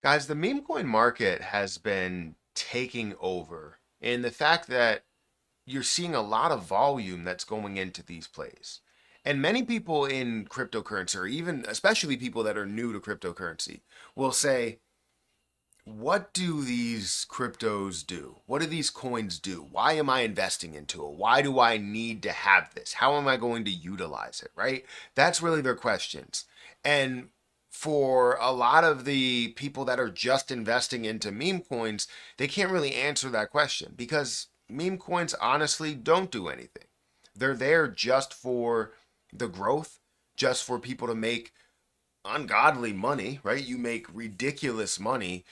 Guys, the meme coin market has been taking over, and the fact that you're seeing a lot of volume that's going into these plays. And many people in cryptocurrency, or even especially people that are new to cryptocurrency, will say, what do these cryptos do? What do these coins do? Why am I investing into it? Why do I need to have this? How am I going to utilize it? Right? That's really their questions. And for a lot of the people that are just investing into meme coins, they can't really answer that question because meme coins honestly don't do anything. They're there just for the growth, just for people to make ungodly money, right? You make ridiculous money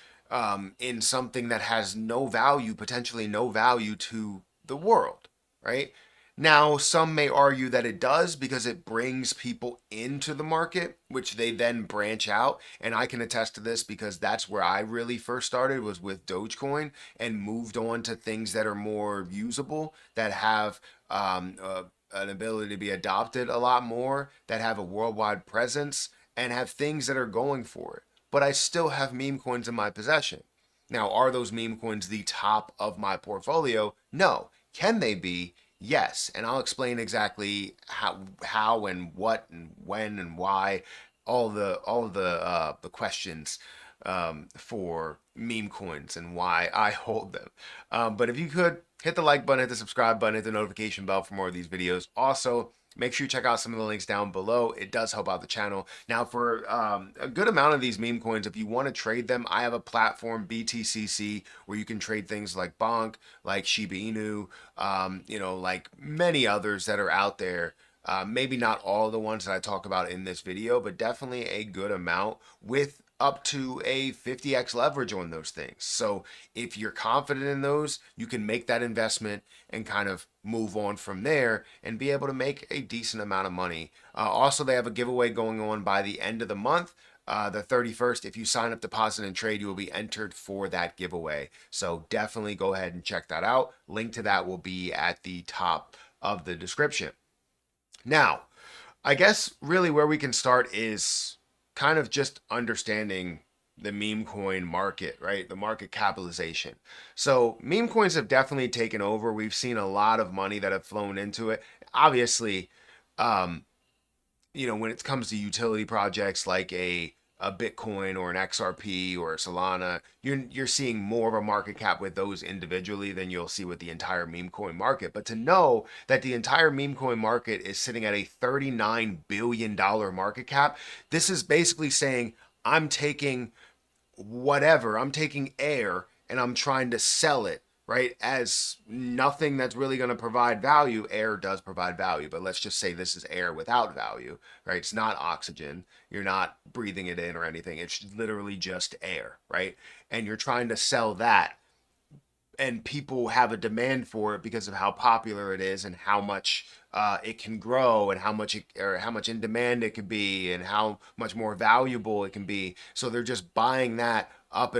in something that has no value, potentially no value to the world, right? Now, some may argue that it does because it brings people into the market, which they then branch out. And I can attest to this because that's where I really first started was with Dogecoin and moved on to things that are more usable, that have an ability to be adopted a lot more, that have a worldwide presence, and have things that are going for it. But I still have meme coins in my possession. Now, are those meme coins the top of my portfolio? No. Can they be? Yes. And I'll explain exactly how and what and when and why, all the questions for meme coins and why I hold them. But if you could hit the like button, hit the subscribe button, hit the notification bell for more of these videos. Also, make sure you check out some of the links down below. It does help out the channel. Now, for a good amount of these meme coins, if you want to trade them, I have a platform, BTCC, where you can trade things like Bonk, like Shiba Inu, like many others that are out there. Maybe not all the ones that I talk about in this video, but definitely a good amount with up to a 50x leverage on those things. So if you're confident in those, you can make that investment and kind of move on from there and be able to make a decent amount of money. Also, they have a giveaway going on by the end of the month. The 31st, if you sign up, deposit, and trade, you will be entered for that giveaway. So definitely go ahead and check that out. Link to that will be at the top of the description. Now, I guess really where we can start is kind of just understanding the meme coin market, right? The market capitalization. So, meme coins have definitely taken over. We've seen a lot of money that have flown into it. Obviously, um, when it comes to utility projects like a Bitcoin or an XRP or a Solana, you're seeing more of a market cap with those individually than you'll see with the entire meme coin market. But to know that the entire meme coin market is sitting at a $39 billion market cap, this is basically saying I'm taking whatever, I'm taking air and I'm trying to sell it, right? As nothing that's really going to provide value. Air does provide value, but let's just say this is air without value, right? It's not oxygen. You're not breathing it in or anything. It's literally just air, right? And you're trying to sell that, and people have a demand for it because of how popular it is and how much it can grow and how much in demand it can be and how much more valuable it can be. So they're just buying that up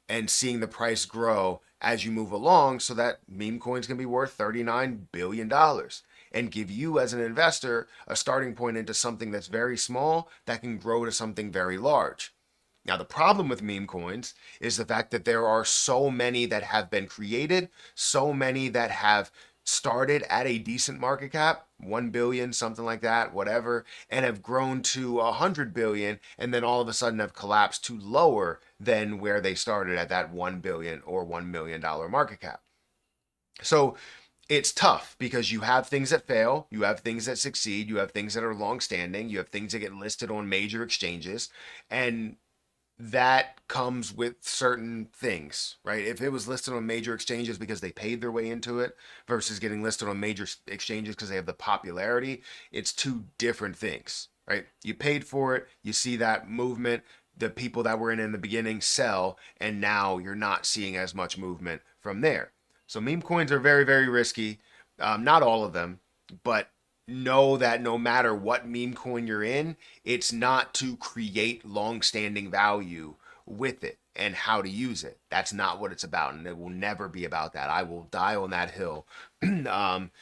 and seeing the price grow as you move along, so that meme coins can be worth $39 billion and give you as an investor a starting point into something that's very small that can grow to something very large. Now, the problem with meme coins is the fact that there are so many that have been created, so many that have started at a decent market cap, 1 billion, something like that, whatever, and have grown to 100 billion, and then all of a sudden have collapsed to lower than where they started at that 1 billion or $1 million market cap. So it's tough because you have things that fail, you have things that succeed, you have things that are long standing, you have things that get listed on major exchanges, and that comes with certain things, right? If it was listed on major exchanges because they paid their way into it versus getting listed on major exchanges because they have the popularity, it's two different things, right? You paid for it, you see that movement, the people that were in the beginning sell, and now you're not seeing as much movement from there. So meme coins are very, very risky. Not all of them, but know that no matter what meme coin you're in, it's not to create long-standing value with it and how to use it. That's not what it's about, and it will never be about that. I will die on that hill, um,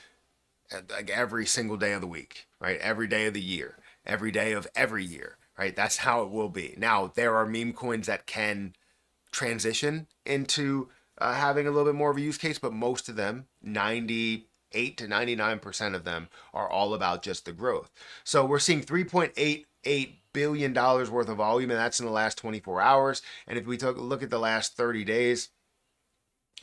like every single day of the week, right? Every day of the year, every day of every year, right? That's how it will be. Now, there are meme coins that can transition into having a little bit more of a use case, but most of them, 98 to 99% of them, are all about just the growth. So we're seeing $3.88 billion worth of volume, and that's in the last 24 hours. And if we look at the last 30 days,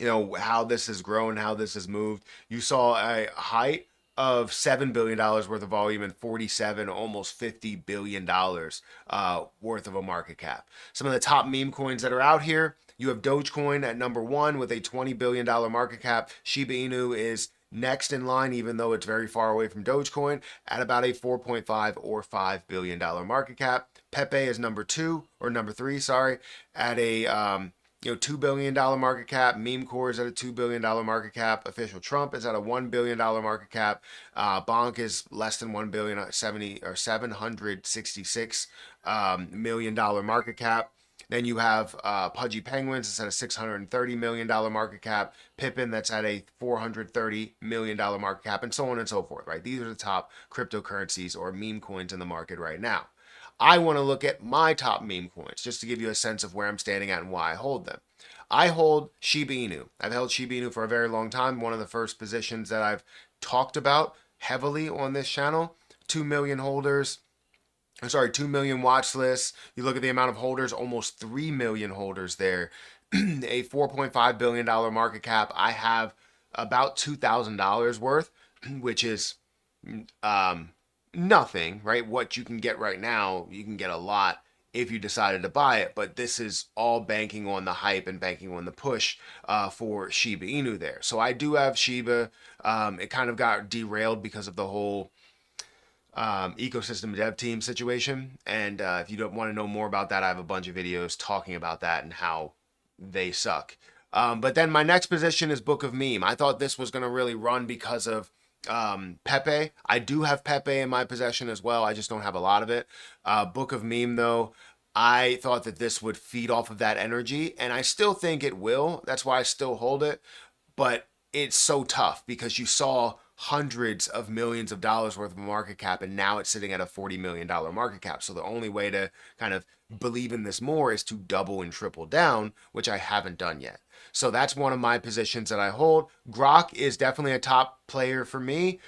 how this has grown, how this has moved. You saw a height of $7 billion worth of volume and 47, almost $50 billion worth of a market cap. Some of the top meme coins that are out here, you have Dogecoin at number one with a $20 billion market cap. Shiba Inu is next in line, even though it's very far away from Dogecoin, at about a 4.5 or $5 billion market cap. Pepe is number three, sorry, at a $2 billion market cap. Meme Core is at a $2 billion market cap. Official Trump is at a $1 billion market cap. Bonk is less than $1 billion, 70 or $766 million market cap. Then you have Pudgy Penguins, that's at a $630 million market cap. Pippin, that's at a $430 million market cap, and so on and so forth, right? These are the top cryptocurrencies or meme coins in the market right now. I want to look at my top meme coins just to give you a sense of where I'm standing at and why I hold them. I hold Shiba Inu. I've held Shiba Inu for a very long time. One of the first positions that I've talked about heavily on this channel. 2 million holders. 2 million watch lists. You look at the amount of holders, almost 3 million holders there. A $4.5 billion market cap. I have about $2,000 worth, which is nothing, right? What you can get right now, you can get a lot if you decided to buy it, but this is all banking on the hype and banking on the push for Shiba Inu there. So I do have Shiba. It kind of got derailed because of the whole ecosystem dev team situation. And if you don't want to know more about that, I have a bunch of videos talking about that and how they suck. But then my next position is Book of Meme. I thought this was going to really run because of Pepe. I do have Pepe in my possession as well. I just don't have a lot of it. Book of Meme, though, I thought that this would feed off of that energy, and I still think it will. That's why I still hold it. But it's so tough because you saw hundreds of millions of dollars worth of market cap, and now it's sitting at a $40 million market cap. So the only way to kind of believe in this more is to double and triple down, which I haven't done yet. So that's one of my positions that I hold. Grok is definitely a top player for me.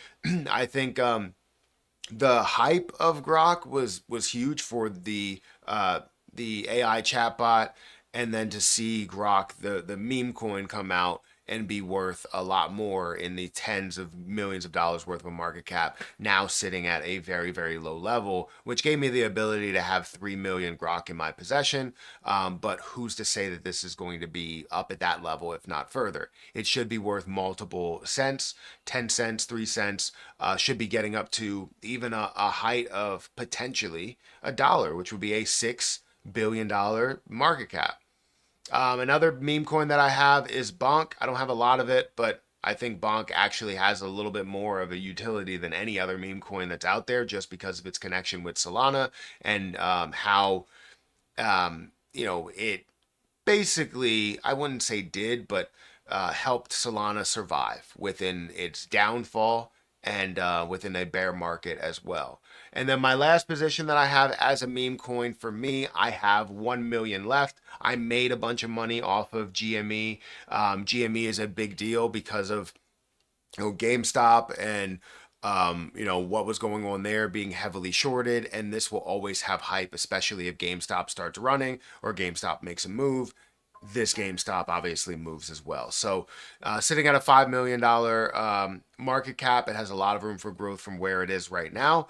I think the hype of Grok was huge for the AI chatbot, and then to see Grok, the meme coin, come out and be worth a lot more in the tens of millions of dollars worth of a market cap, now sitting at a very, very low level, which gave me the ability to have 3 million Grok in my possession. But who's to say that this is going to be up at that level, if not further? It should be worth multiple cents, 10 cents, 3 cents, should be getting up to even a height of potentially $1, which would be a $6 billion market cap. Another meme coin that I have is Bonk. I don't have a lot of it, but I think Bonk actually has a little bit more of a utility than any other meme coin that's out there, just because of its connection with Solana and how it basically, I wouldn't say did, but helped Solana survive within its downfall and within a bear market as well. And then my last position that I have as a meme coin, for me, I have 1 million left. I made a bunch of money off of GME. GME is a big deal because of GameStop and what was going on there, being heavily shorted. And this will always have hype, especially if GameStop starts running or GameStop makes a move. This GameStop obviously moves as well. So sitting at a $5 million market cap, it has a lot of room for growth from where it is right now.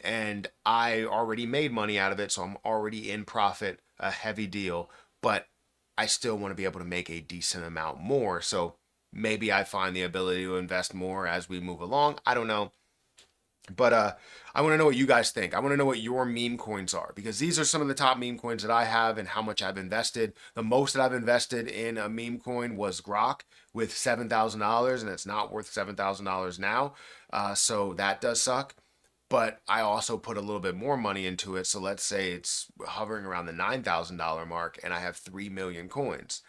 And I already made money out of it, so I'm already in profit, a heavy deal. But I still want to be able to make a decent amount more. So maybe I find the ability to invest more as we move along. I don't know. But I want to know what you guys think. I want to know what your meme coins are, because these are some of the top meme coins that I have and how much I've invested. The most that I've invested in a meme coin was Grok with $7,000, and it's not worth $7,000 now. So that does suck. But I also put a little bit more money into it. So let's say it's hovering around the $9,000 mark, and I have 3 million coins.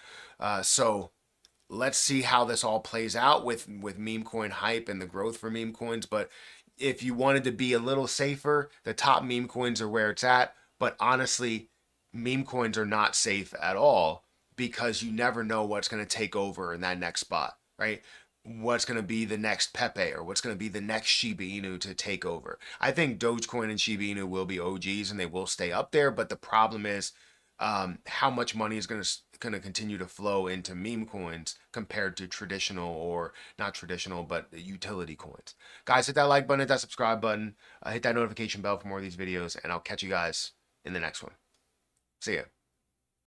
So let's see how this all plays out with meme coin hype and the growth for meme coins. But if you wanted to be a little safer, the top meme coins are where it's at. But honestly, meme coins are not safe at all, because you never know what's going to take over in that next spot, right? What's going to be the next Pepe or what's going to be the next Shiba Inu to take over. I think Dogecoin and Shiba Inu will be OGs and they will stay up there, but the problem is how much money is going to continue to flow into meme coins compared to traditional, or not traditional, but utility coins. Guys, hit that like button, hit that subscribe button, hit that notification bell for more of these videos, and I'll catch you guys in the next one. See ya.